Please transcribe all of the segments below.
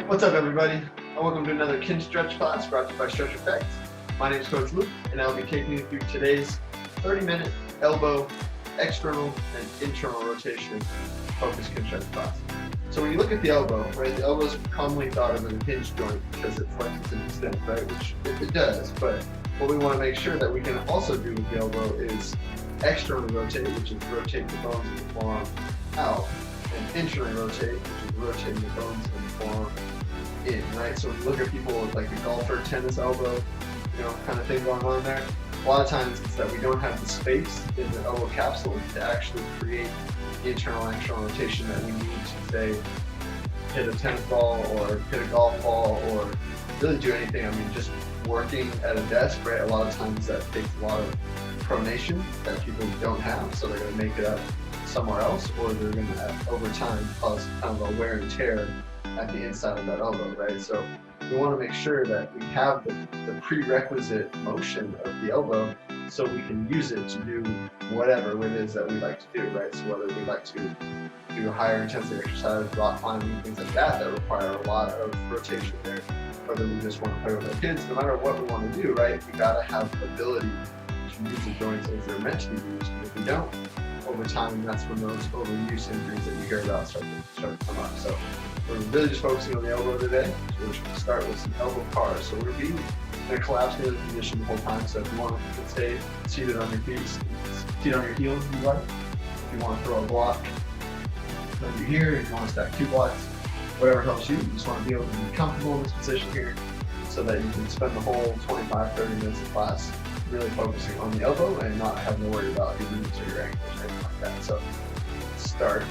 What's up, everybody? Welcome to another Kinstretch class brought to you by Stretch Effects. My name is Coach Luke, and I'll be taking you through today's 30-minute elbow, external, and internal rotation focused Kinstretch class. So when you look at the elbow, right, the elbow is commonly thought of as a hinge joint because it flexes and extends, right, which it does. But what we want to make sure that we can also do with the elbow is externally rotate, which is rotate the bones of the forearm out, and internally rotate, which is rotating the bones of the forearm in, right? So when you look at people with like a golfer tennis elbow, kind of thing going on there, a lot of times it's that we don't have the space in the elbow capsule to actually create the internal and external rotation that we need to, say, hit a tennis ball or hit a golf ball or really do anything. I mean, just working at a desk, right? A lot of times that takes a lot of pronation that people don't have, so they're going to make it up somewhere else, or they're going to, over time, cause kind of a wear and tear at the inside of that elbow, right? So we want to make sure that we have the prerequisite motion of the elbow so we can use it to do whatever it is that we like to do, right? So whether we like to do higher intensity exercise, rock climbing, things like that require a lot of rotation there, whether we just want to play with our kids, no matter what we want to do, right? We got to have the ability to use the joints as they're meant to be used. And if we don't, over time, that's when those overuse injuries that you hear about start to come up. So we're really just focusing on the elbow today. So we're just going to start with some elbow cars. So we're going to be in a collapsed kneeling position the whole time. So if you want to stay seated on your feet, seated on your heels if you like. If you want to throw a block under here, if you want to stack 2 blocks, whatever helps you. You just want to be able to be comfortable in this position here so that you can spend the whole 25-30 minutes of class really focusing on the elbow and not having to worry about your knees or your ankles or anything like that. So start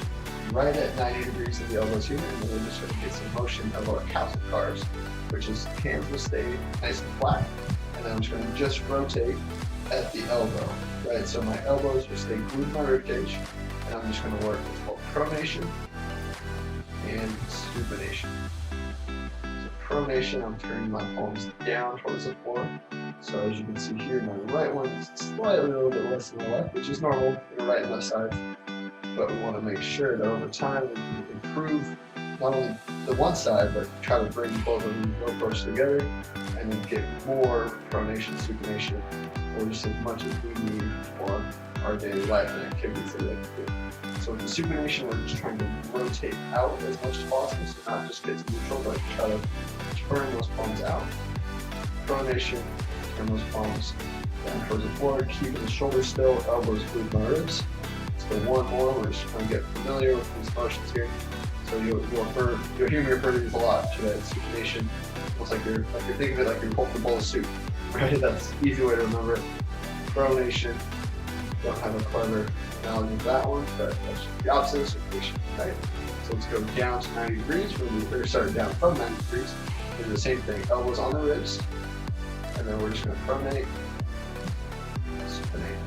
right at 90 degrees of the elbows here, and then we're just going to get some motion of our capsule cars, which is hands will stay nice and flat, and then I'm just going to rotate at the elbow, right? So my elbows will stay glued to my rib cage, and I'm just going to work what's called pronation and supination. So pronation, I'm turning my palms down towards the floor. So as you can see here, my right one is slightly a little bit less than the left, which is normal in the right and left sides. But we want to make sure that over time we can improve not only the one side, but try to bring both of them more close together and then get more pronation, supination, or just as much as we need for our daily life and activities that we like to do. So with the supination, we're just trying to rotate out as much as possible, so not just get to neutral, but try to turn those palms out. Pronation, turn those palms down towards the floor, keeping the shoulders still, elbows glued to my ribs. So one more, we're just trying to get familiar with these motions here. So you'll hear me refer to these a lot today. Supination, almost like you're thinking of it like you're holding a bowl of soup, right? That's an easy way to remember it. Pronation, don't have a clever analogy of that one, but that's just the opposite of supination, right? So let's go down to 90 degrees. We're starting down from 90 degrees. We do the same thing, elbows on the ribs, and then we're just going to pronate, supinate.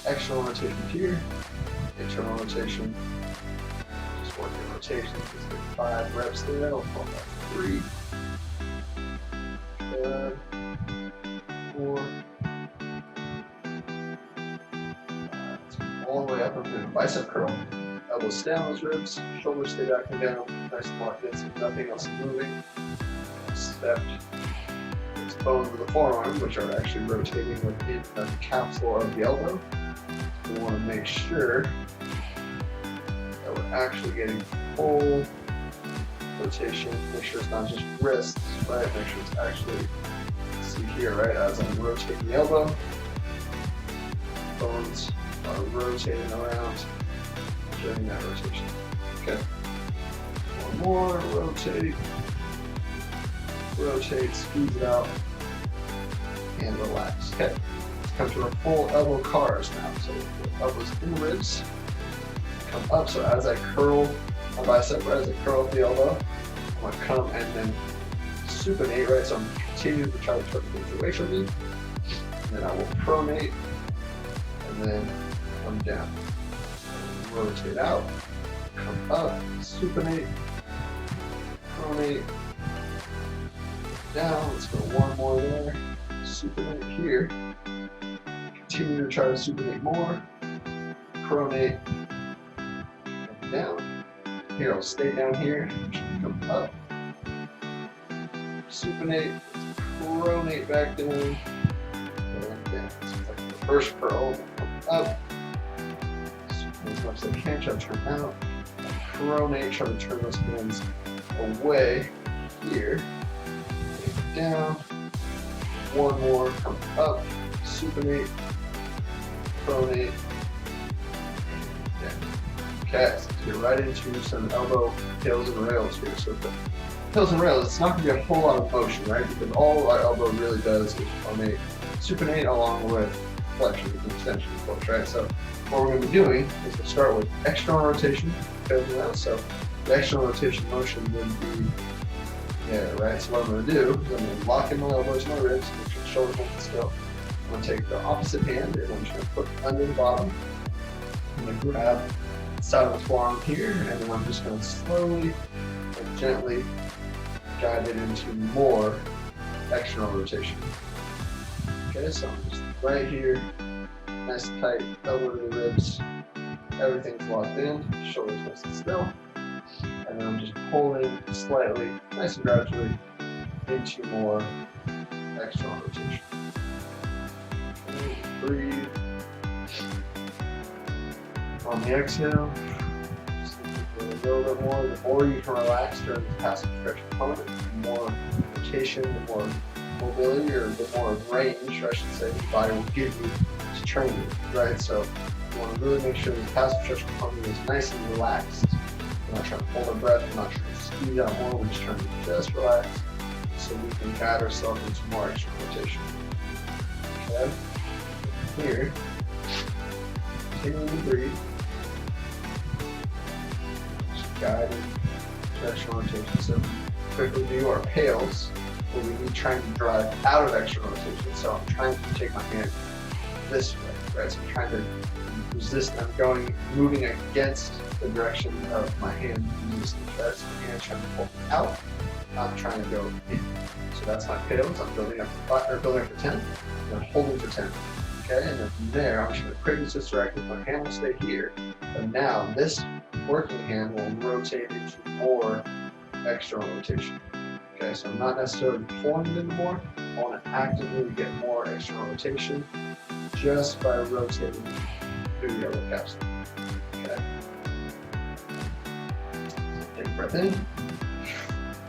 External rotation here, internal rotation, just working rotation, just get 5 reps there, I'll call that 3, 4, 5, all the way up. I'm doing a bicep curl, elbows stay on those ribs, shoulders stay back and down, nice and locked in, so nothing else is moving. Step these bones of the forearm, which are actually rotating within the capsule of the elbow. We want to make sure that we're actually getting full rotation. Make sure it's not just wrists, right? Make sure it's actually, see here, right? As I'm rotating the elbow, bones are rotating around during that rotation. Okay. One more, rotate, squeeze it out, and relax. Okay. Come to our full elbow cars now. So elbows in the ribs, come up. So as I curl my bicep, right, as I curl up the elbow, I'm going to come and then supinate, right? So I'm continuing to try to turn things away from me. And then I will pronate, and then come down. Rotate out, come up, supinate, pronate, down. Let's go one more there. Supinate here. Continue to try to supinate more. Pronate. Come down. Here, I'll stay down here. Come up. supinate, pronate back down, and down. So it's like the first curl, up, supinate as much as I can, try to turn out, pronate, try to turn those hands away here, down, one more, come up, supinate, pronate, down. Okay, so get right into some elbow tails and rails here. So the tails and rails, it's not going to be a whole lot of motion, right? Because all our elbow really does is pronate, supinate along with flexion and extension, of course, right? So what we're going to be doing is to start with external rotation, tails and rails. So the external rotation motion would be there, right? So what I'm going to do is I'm going to lock in my elbows and my ribs, make sure the shoulders hold still. I'm going to take the opposite hand and I'm just going to put under the bottom. I'm going to grab the side of the forearm here, and then I'm just going to slowly and gently guide it into more external rotation. Okay, so I'm just right here, nice and tight, elbow to the ribs, everything's locked in, shoulders nice and still. And then I'm just pulling slightly, nice and gradually, into more external rotation. Okay, breathe. On the exhale, just a little bit more. The more you can relax during the passive stretch component, the more rotation, the more mobility, or the more range, I should say, the body will give you to training, right? So you want to really make sure the passive stretch component is nice and relaxed. We're not trying to hold our breath, we're not trying to squeeze out more, we're just trying to just relax so we can guide ourselves into more extra rotation. Okay? Here, continuing to breathe. Just guiding to extra rotation. So quickly do our pails, where we need trying to drive out of extra rotation. So I'm trying to take my hand this way, right? So I'm trying to resist, moving against the direction of my hand resistance, right? So my hand trying to pull me out, I'm trying to go in. So that's my pails. I'm building up for 10, and I'm holding for 10. Okay, and then from there, I'm just going to quickly switch directions. My hand will stay here, but now this working hand will rotate into more external rotation. Okay, so I'm not necessarily pulling it anymore. I want to actively get more external rotation just by rotating through the elbow capsule. Okay. Take a breath in,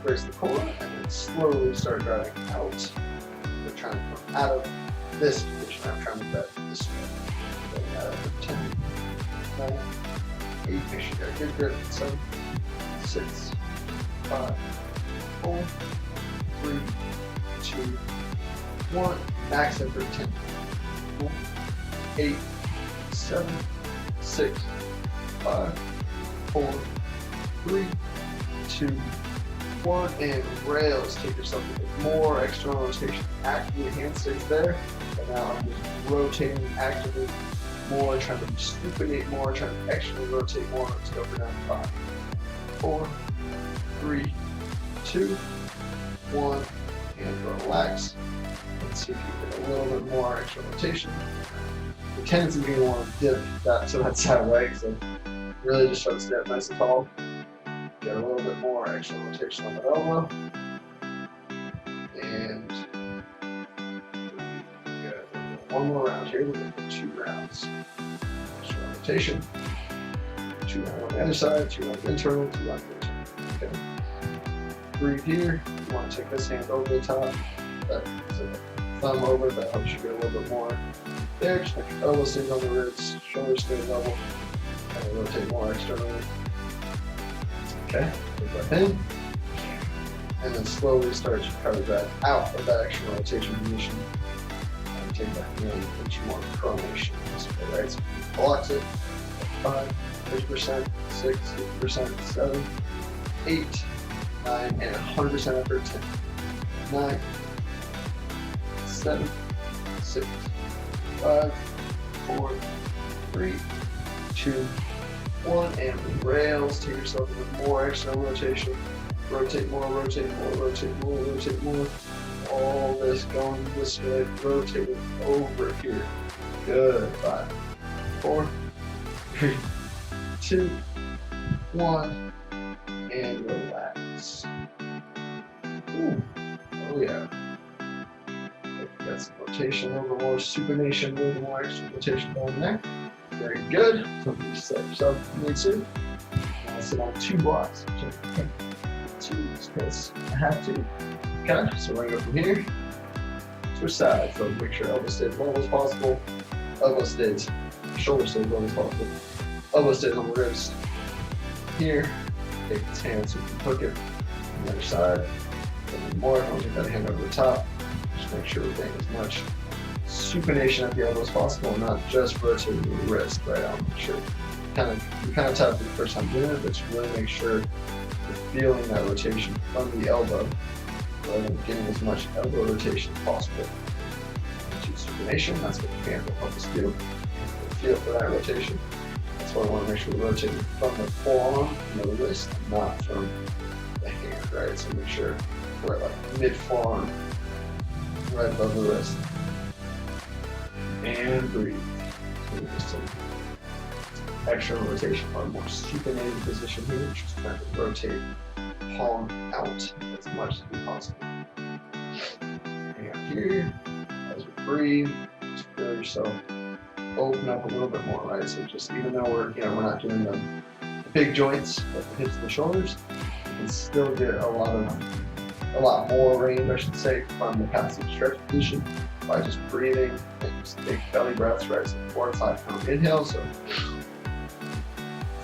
brace the core, and then slowly start driving out. We're trying to come out of this position. I'm trying to drive this way. Going out of 10, 9, 8, make sure you got a good grip. 7, 6, 5, 4, 3, 2, 1. Max it for 10. 4, 8, 7, 6, 5, 4, 3, 2, 1, and rails. Take yourself a bit more external rotation. Actively, hand stays there, and now I'm just rotating actively more, trying to supinate more, trying to externally rotate more. Let's go for down 5, 4, 3, 2, 1, and relax. Let's see if you get a little bit more external rotation. The tendency is going to want to dip that to that side, right? So really just try to stay up nice and tall. Get a little bit more external rotation on the elbow. And one more round here. We're going to do 2 rounds. External rotation. 2 rounds on the other side, 2 rounds internal, 2 rounds internal. Okay. Breathe here. You want to take this hand over the top. That's a thumb over. That helps you get a little bit more there. Just make your elbow stays on the ribs, shoulders stay level, and rotate more externally. Okay, take breath in, and then slowly start to try to drive out of that external rotation position, and take that hand into more pronation. Okay, right? So blocks it. 5, 50%, 6, 50%, 7, 8, 9, and 100% effort. 10, 9, 7, 6, 5, 4, 3, 2, 1, and rails. Take yourself into more external rotation. Rotate more, rotate more, rotate more, rotate more. All this going this way, rotating over here. Good. 5, 4, 3, 2, 1, and relax. Ooh, Oh yeah. Got some rotation, a little more supination, a little more extra rotation going there. Very good. So you set yourself if you need to. I'll sit on 2 blocks. Okay. 2 because I have to. Okay, so we're gonna go from here to a side. So make sure elbow stays low as possible. Elbow stays, shoulder stays low as possible. Elbow stays on the wrist. Here, take this hand so you can hook it on the other side. A little more. I'll take that hand over the top. Just make sure we're getting as much supination at the elbow as possible, not just rotating the wrist, right? I'll make sure you're kind of tough for the first time doing it, but just really make sure you're feeling that rotation from the elbow, rather than getting as much elbow rotation as possible. To supination, that's what the hand will help us do. Feel for that rotation. That's why I want to make sure we're rotating from the forearm and the wrist, not from the hand, right? So make sure we're at like mid-forearm, right above the wrist. And breathe. So we just take extra rotation for a more supinated position here, just trying to rotate palm out as much as possible. And here, as we breathe, just feel yourself open up a little bit more, right? So just even though we're not doing the big joints, like the hips and the shoulders, you can still get a lot more range, I should say, from the passive stretch position by just breathing and just take belly breaths, right? So 4 to 5 pound inhale, so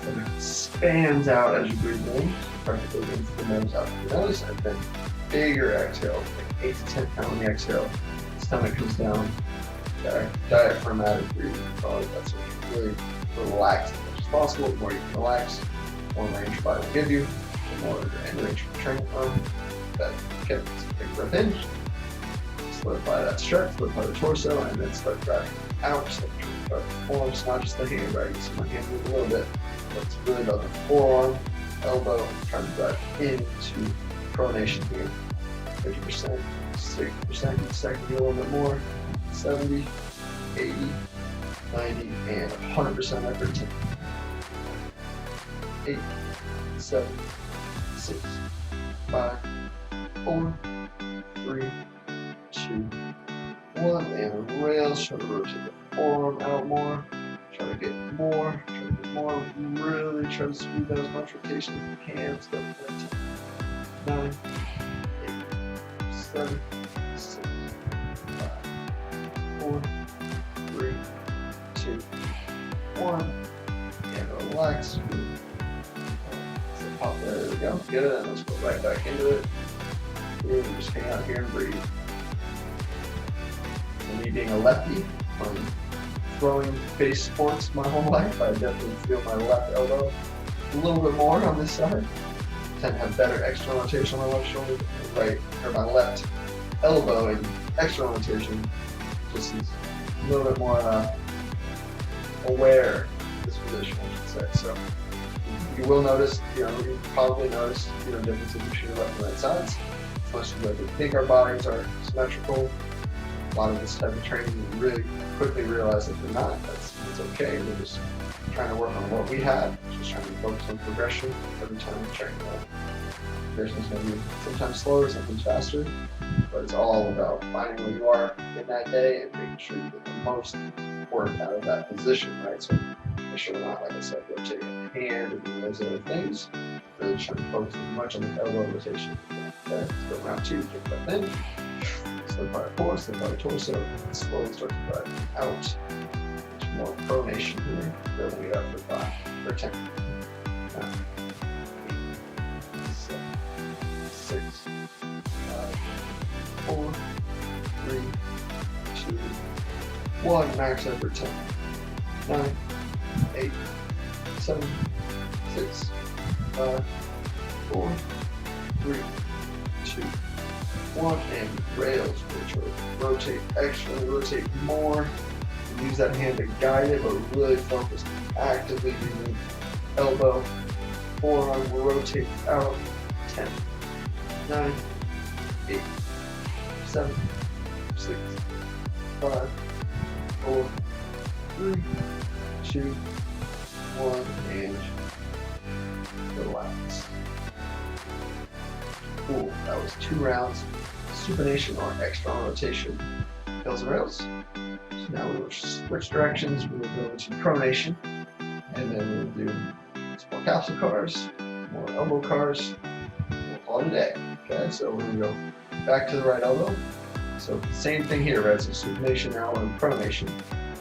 it expands out as you breathe in, practically into the nose, out the nose, and then bigger exhale, like 8 to 10 pound on the exhale. Stomach comes down, diaphragmatic breathing. That's what you really relax as much as possible. The more you can relax, the more range your body will give you, the more end range you can train from. That gets a big breath in, solidify that stretch, solidify the torso, and then start driving out. So start the forearms, not just the hand, right? You see my hand move a little bit, but it's really about the forearm, elbow, trying to drive into pronation here. 50%, 60%, each second, a little bit more, 70, 80, 90, and 100% effort. 10, 8, 7, 6, 5, 4, 3, 2, 1, and rails. Try to rotate the forearm out more. Try to get more. Really try to squeeze out as much rotation as you can. Still 10, 9, 8, 7, 6, 5, 4, 3, 2, 1, and relax. So pop there we go. Good. And let's go right back into it. Really just hang out here and breathe. And me being a lefty, from throwing base sports my whole life, I definitely feel my left elbow a little bit more on this side. I tend to have better external rotation on my left shoulder, or my left elbow and external rotation just is a little bit more aware of this position, I should say. So you will notice, you probably notice, differences between your left and right sides. As much as we think our bodies are symmetrical, a lot of this type of training, we really quickly realize that they're not. It's okay. We're just trying to work on what we have, just trying to focus on progression every time we train. Progression is going to be sometimes slower, sometimes faster, but it's all about finding where you are in that day and making sure you get the most work out of that position, right? So make sure we're not, like I said, rotating the hand and doing those other things. Really trying to focus as much on the elbow rotation. Okay, let's go round 2, kick breath in. Solidify the core, solidify the torso, and slowly start to drive out. There's more pronation here. Building it up for 5 or 10. 9, 8, 7, 6, 5, 4, 3, 2, 1. Max effort 10. 9, 8, 7, 6, 5, 4, 3, 2, 1, and rails, which rotate extra, rotate more. Use that hand to guide it, but really focus actively using elbow, forearm will rotate out. 10, 9, 8, 7, 6, 5, 4, 3, 2, 1, and relax. Cool. That was 2 rounds. supination or external rotation hills and rails. So now we'll switch directions. We'll go into pronation, and then we'll do some more capsule cars, more elbow cars. We'll call it a day. Okay, so we're going to go back to the right elbow. So same thing here, right? So supination, now we're in pronation.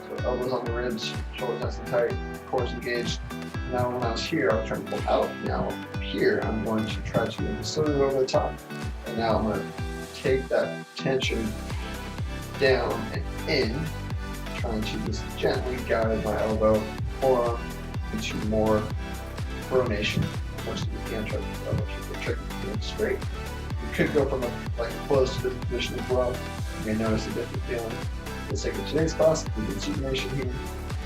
So elbows on the ribs, shoulders nice and tight, core engaged. Now when I was here, I was trying to pull out. Now here, I'm going to try to slowly over the top. And now I'm going to take that tension down and in, trying to just gently guide my elbow, forearm into more pronation. Once you can try to keep the trick straight. You could go from like close to this position as well. You may notice a different feeling. For the sake of today's class, we did supination here,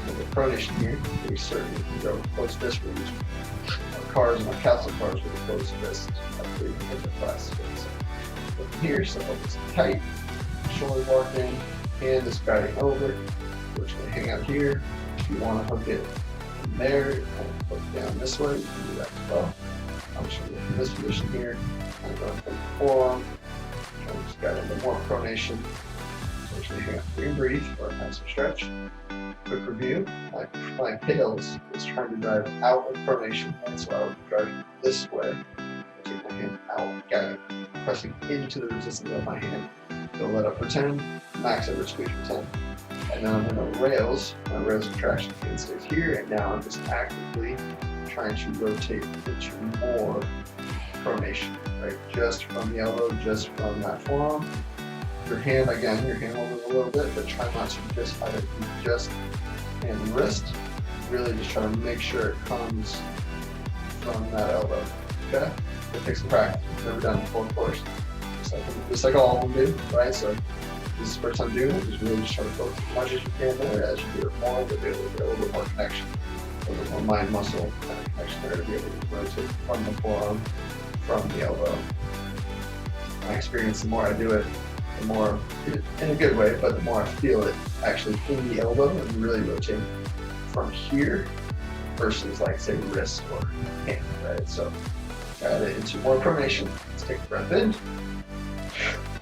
and the pronation here. We certainly can go close fist for these cars and our capsule cars with a close fist at the end of the class. So from here, so elbows tight, shoulders locked in, hand is guiding over. We're just going to hang out here. If you want to hook it from there and hook down this way, you can do that as well. I'm just going to go from this position here, and going from the forearm, trying to just guide into more pronation. So we're just going to hang out here and breathe or have some stretch. Quick review, my tails is trying to drive out of pronation, right? So I would drive this way, take my hand out, guiding, pressing into the resistance of my hand. Go let up for 10, max over squeeze for 10. And then I'm in the rails, my rails contraction hand stays here, and now I'm just actively trying to rotate into more pronation, right? Just from the elbow, just from that forearm. Your hand, again, your hand will move a little bit, but try not to just have it be just hand and wrist. Really just try to make sure it comes from that elbow, okay? It takes some practice. We've never done it before, of course. Just like all of them do, right? So this is the first time doing it. Just really just try to focus as much as you can there. As you do it more, you'll be able to get a little bit more connection, a little bit more mind-muscle kind of connection there to be able to rotate from the forearm, from the elbow. My experience, the more I do it, the more, in a good way, but the more I feel it actually in the elbow and really rotating from here versus like say wrist or hand, right? So got it into more pronation. Let's take a breath in,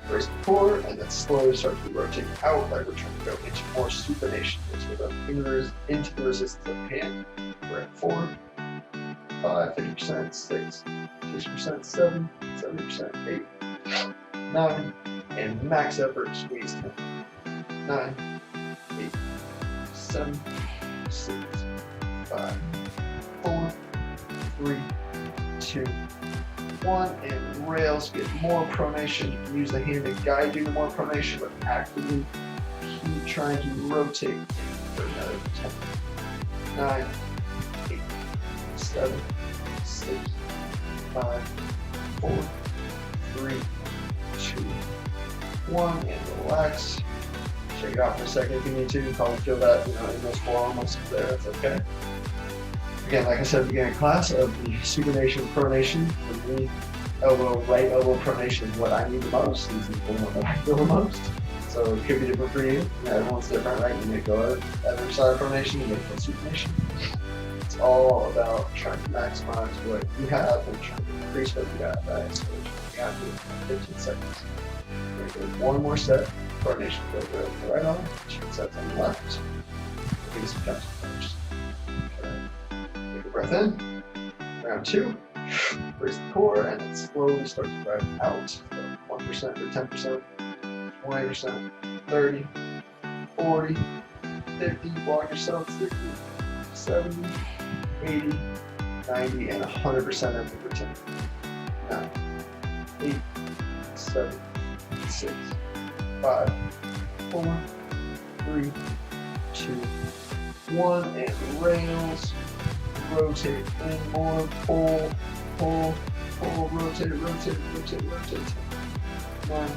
brace the core, and then slowly start to rotate out like we're trying to go into more supination. So we're going into the resistance of the hand. We're at 4, 5, 50%, 6, 6%, 7, 70%, 8, 9, and max effort squeeze 10. 9, 8, 7, 6, 5, 4, 3, 2, 1, and rails get more pronation. You can use the hand to guide you to more pronation, but actively keep trying to rotate for another 10. 9, 8, 7, 6, 5, 4, 3, 2, 1, and relax. Shake it out for a second if you need to. You probably feel that, in those forearm muscles there. That's okay. Again, like I said at the beginning of class, of the supination and pronation, for me, right elbow pronation is what I need the most. This is the one that I feel the most. So it could be different for you. Everyone's different, right? You may go other side of pronation, you may go supination. It's all about trying to maximize what you have and trying to increase what you have, right? So you have to 15 seconds. We're going to do one more set. Pronation goes the right arm, 2 sets on the left. We'll do some capsule first. Take a breath in. Round 2. Brace the core, and then slowly start to drive out. So 1% or 10%, 20%, 30, 40, 50, block yourself, 60, 70, 80, 90, and 100% effort for 10. 9, 8, 7, 6, 5, 4, 3, 2, 1, and rails. Rotate in more, pull, pull, pull, rotate, rotate, rotate, rotate. 9,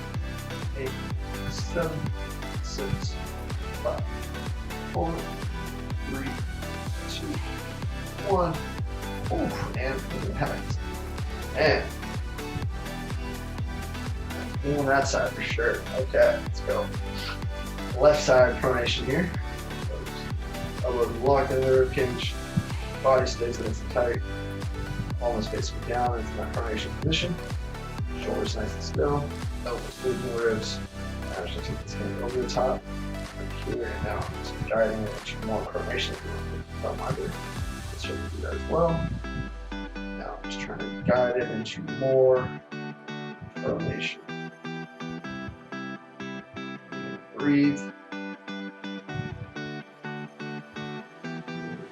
8, 7, 6, 5, 4, 3, 2, 1. Oof, and relax. And on that side for sure. Okay, let's go. Left side pronation here. Elbows locked in the rib cage. Body stays nice and tight. Almost facing down into that pronation position. Shoulders nice and still. elbows moving the ribs. I'm just gonna take this hand over the top, and here and now. Just guiding it into more pronation. Thumb under. Let's try to do that as well. Now I'm just trying to guide it into more pronation. Breathe.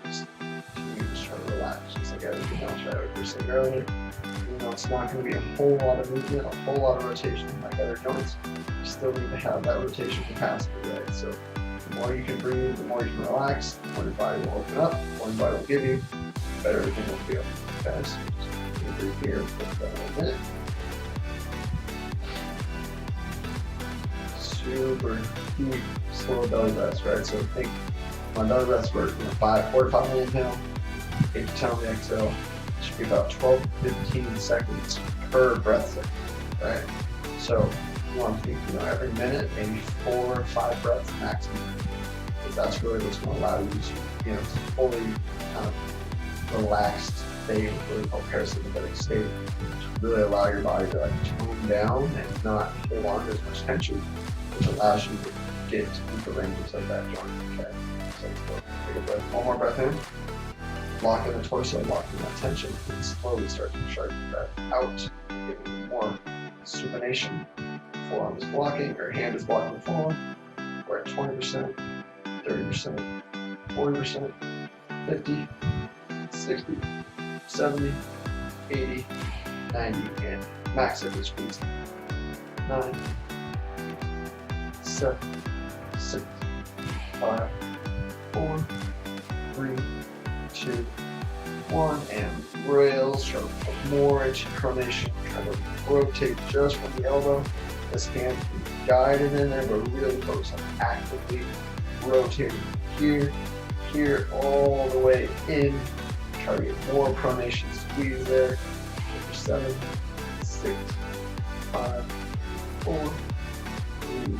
Just try to relax, just like everything else I was saying earlier. Even though it's not going to be a whole lot of movement, a whole lot of rotation like other joints, you still need to have that rotation capacity, right? So the more you can breathe, the more you can relax, the more your body will open up, the more your body will give you, the better everything will feel. Okay, so just breathe here for a minute. Super deep, slow belly breaths, right? So think my belly breaths were 4 to 5 minute inhale, 8 to 10 on the exhale. It should be about 12 to 15 seconds per breath cycle, right? So you want to think, every minute, maybe 4 or 5 breaths maximum. Because that's really what's going to allow you to, fully kind of relaxed state, really called parasympathetic state, to really allow your body to tone down and not hold on to as much tension, which allows you to get to deeper ranges of that joint. Okay, so let's go. Take a breath. One more breath in. Lock in the torso, lock in that tension, and slowly start to sharpen that out, giving more supination. Forearm is blocking, or hand is blocking the forearm. We're at 20%, 30%, 40%, 50, 60, 70, 80, 90, and max it with squeeze. 9, 7, 6, 5, 4, 3, 2, 1, and rails. Try to put more into pronation. Try to rotate just from the elbow. This hand can guide it in there, but really focus on actively rotating here, here, all the way in. Try to get more pronation squeeze there. 7, 6, 5, 4, 3,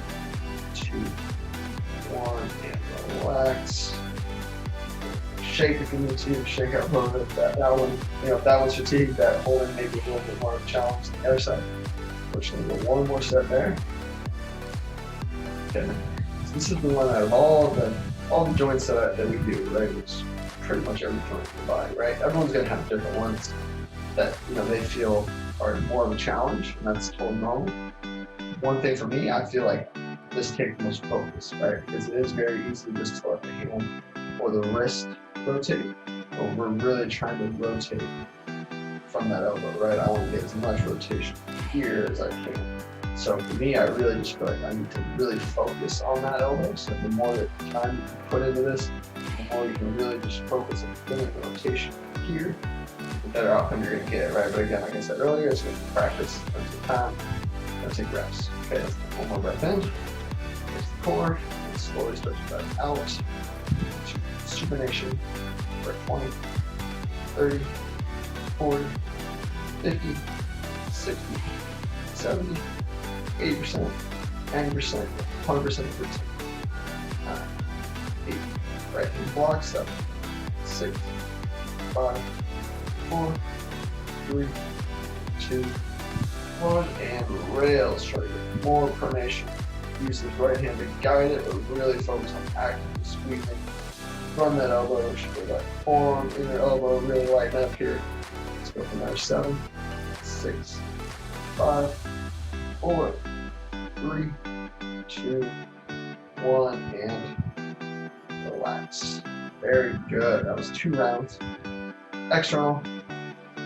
2, 1, and relax. Shake if you need to, shake out both of that one. If that one's fatigued, that holding maybe a little bit more of a challenge than the other side. Unfortunately, we'll one more set there. Okay. So this is the one out of all the joints that we do, right? Which is pretty much every joint in the body, right? Everyone's gonna have different ones that they feel are more of a challenge, and that's totally normal. One thing for me, I feel like this takes the most focus, right? Because it is very easy just to let the hand or the wrist rotate, but we're really trying to rotate from that elbow, right? I want to get as much rotation here as I can. So for me, I really just feel like I need to really focus on that elbow. So the more that time you can put into this, the more you can really just focus on getting the rotation here, the better outcome you're going to get, right? But again, like I said earlier, it's going to be practice. It's going to take time. It's going to take reps. Okay, let's take one more breath in. There's the core. And slowly start to breath out. Supination. We're at 20, 30, 40, 50, 60, 70, 80%, 90%, 100% of the time. 8. Right hand block. 7, 6, 5, 4, 3, 2, 1, and rails. Try to get more pronation. Use this right hand to guide it, but really focus on actively squeezing from that elbow. Should go back forearm, inner elbow, really lighten up here. Let's go from there. 7, 6, 5, 4, 3, 2, 1, and relax. Very good. That was 2 rounds. External,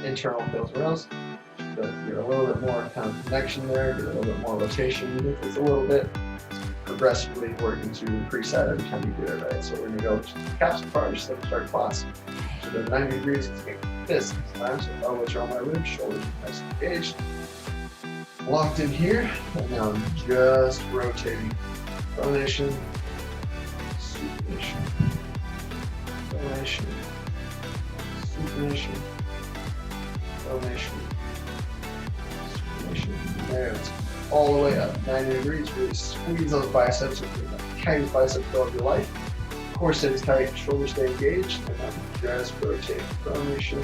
internal fills rails. Get a little bit more kind of connection there, get a little bit more rotation with this a little bit. Progressively working to increase that every time you do it, right? So we're going to go to the capsule part, just like start class. So the 90 degrees, let's make this time. So elbows are on my ribs, shoulders nice and engaged. Locked in here, and now I'm just rotating. Pronation, supination, pronation, supination, pronation, supination. There, it's all the way up, 90 degrees. Really squeeze those biceps with the tightest bicep flow of your life. Core stays tight, shoulders stay engaged, and I'm just rotating. Pronation,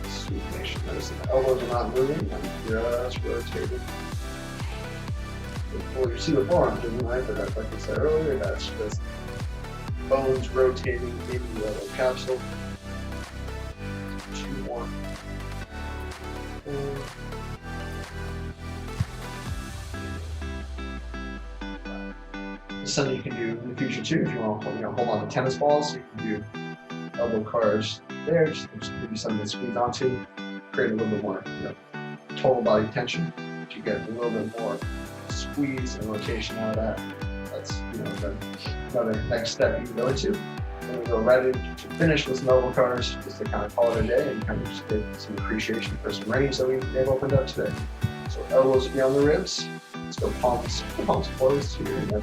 supination. Notice the elbows are not moving, I'm just rotating. Well, you see the forearm doing right, but that's like I said earlier, that's just bones rotating in the elbow capsule. 2 more. Something you can do in the future too, if you want to hold on to tennis balls, you can do elbow cars there, just give you something to squeeze onto, create a little bit more total body tension to get a little bit more squeeze and rotation out of that. That's another next step you can go into. Then we go right into finish with some elbow cars, just to kind of call it a day and kind of just get some appreciation for some range that they've opened up today. So elbows beyond the ribs. Let's go palms closed here and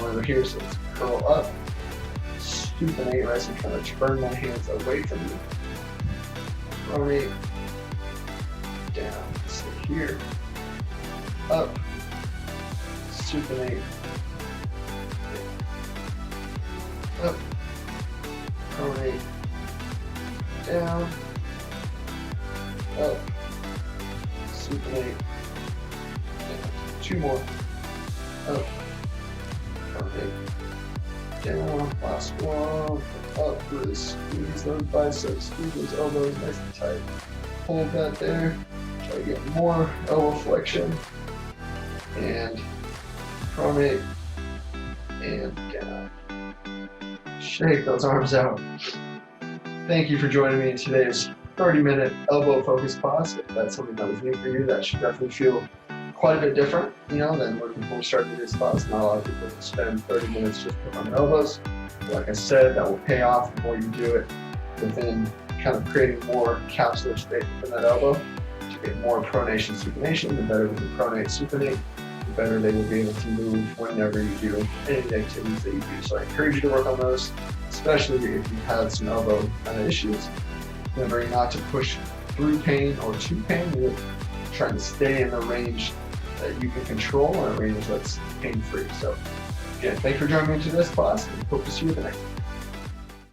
over here. So let's curl up, supinate, right? So I'm trying to turn my hands away from you. Pronate, down, so here, up, supinate, up, pronate, down, up, supinate, down. 2 more, up, pronate, down, last one, up, really squeeze those biceps, squeeze those elbows nice and tight. Hold that there, try to get more elbow flexion, and pronate, and down. Shake those arms out. Thank you for joining me in today's 30-minute elbow focused class. If that's something that was new for you, that should definitely feel quite a bit different, than when we started this class. Not a lot of people spend 30 minutes just on their elbows. But like I said, that will pay off the more you do it within kind of creating more capsular space within that elbow to get more pronation supination. The better we can pronate supinate, the better they will be able to move whenever you do any of the activities that you do. So I encourage you to work on those, especially if you've had some elbow kind of issues. Remembering not to push through pain or to pain. You're trying to stay in the range that you can control, and a range that's pain-free. So again, thanks for joining me into this class, and hope to see you at the next one.